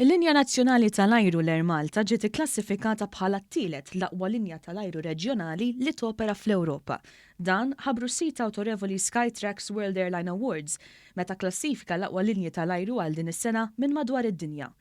Il-linja nazzjonali tal-ajru l-Air Malta ġiet ikklassifikata bħala t-tielet l-aqwa linja tal-ajru reġjonali li topera fl-Ewropa. Dan ħabru sit awtorevoli Skytrax World Airline Awards meta klassifika l-aqwa linji tal-ajru għal din is-sena minn madwar id-dinja.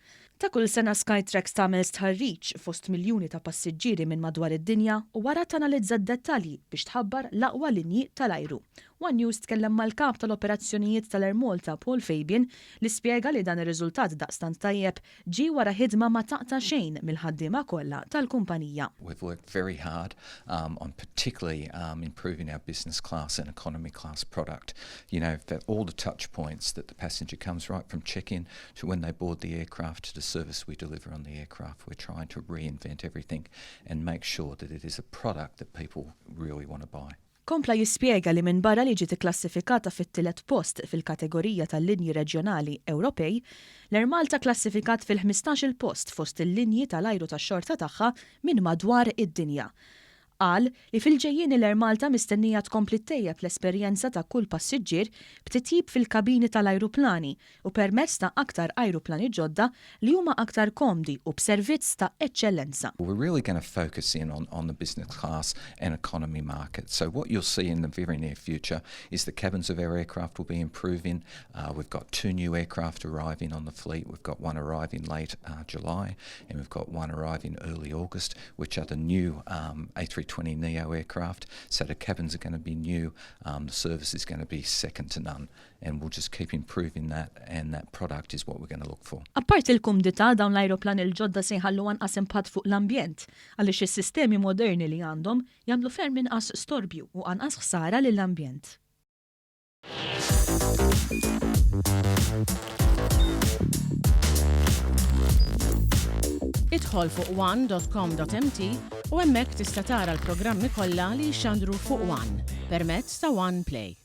Ta' kull sena Skytrax tagħmel stħarriġ fost miljuni ta' passiġġieri minn madwar id-dinja u wara tanalizza d-dettalji biex tħabbar l-aqwa linji tal-ajru. One News tkellem mal-kap tal-operazzjonijiet tal-Air Malta Paul Fabian li spjega li dan ir-riżultat daqstant tajjeb ġie wara ħidma ma taqta' xejn mill-ħaddiema kollha tal-kumpanija. We've worked very hard on particularly improving our business class and economy class product. You know, that all the touch points that the passenger comes right from check-in to when they board the aircraft to the service we deliver on the aircraft. We're trying to reinvent everything and make sure that it is a product that people really want to buy. Kompla jispjega li minn barra li ġiet ikklassifikata fit-tielet post fil-kategorija tal-linji reġjonali Ewropej, l-Air Malta klassifikat fil-15 post fost il-linji tal-ajru tax-xorta tagħha minn madwar id-dinja. Qal li fil-ġejjien l-Air Malta mistennija tkompli ttejjeb l-esperjenza ta' kull passiġġier b'titjib fil-kabini tal-ajruplani u permezz ta' aktar ajruplani ġodda li huma aktar komdi u b'servizz ta' eċċellenza. We're really going to focus in on the business class and economy market. So what you'll see in the very near future is the cabins of our aircraft will be improving. We've got 2 new aircraft arriving on the fleet. We've got one arriving late July and we've got one arriving early August, which are the new A320neo aircraft. So the cabins are going to be new. The service is going to be second to none. And we'll just keep improving that, and that product is what we're going to look for. Apart il-kumdità dawn l-ajroplan il-ġodda se jħallu anqas impatt fuq l-ambjent, għaliex is-sistemi moderni li għandhom jagħmlu ferm inqas storbju u anqas ħsara lill-ambjent. Idħol fuq one.com.mt u hemmhekk tista' tara l-programmi kollha li jxandru fuq One permezz ta' One Play.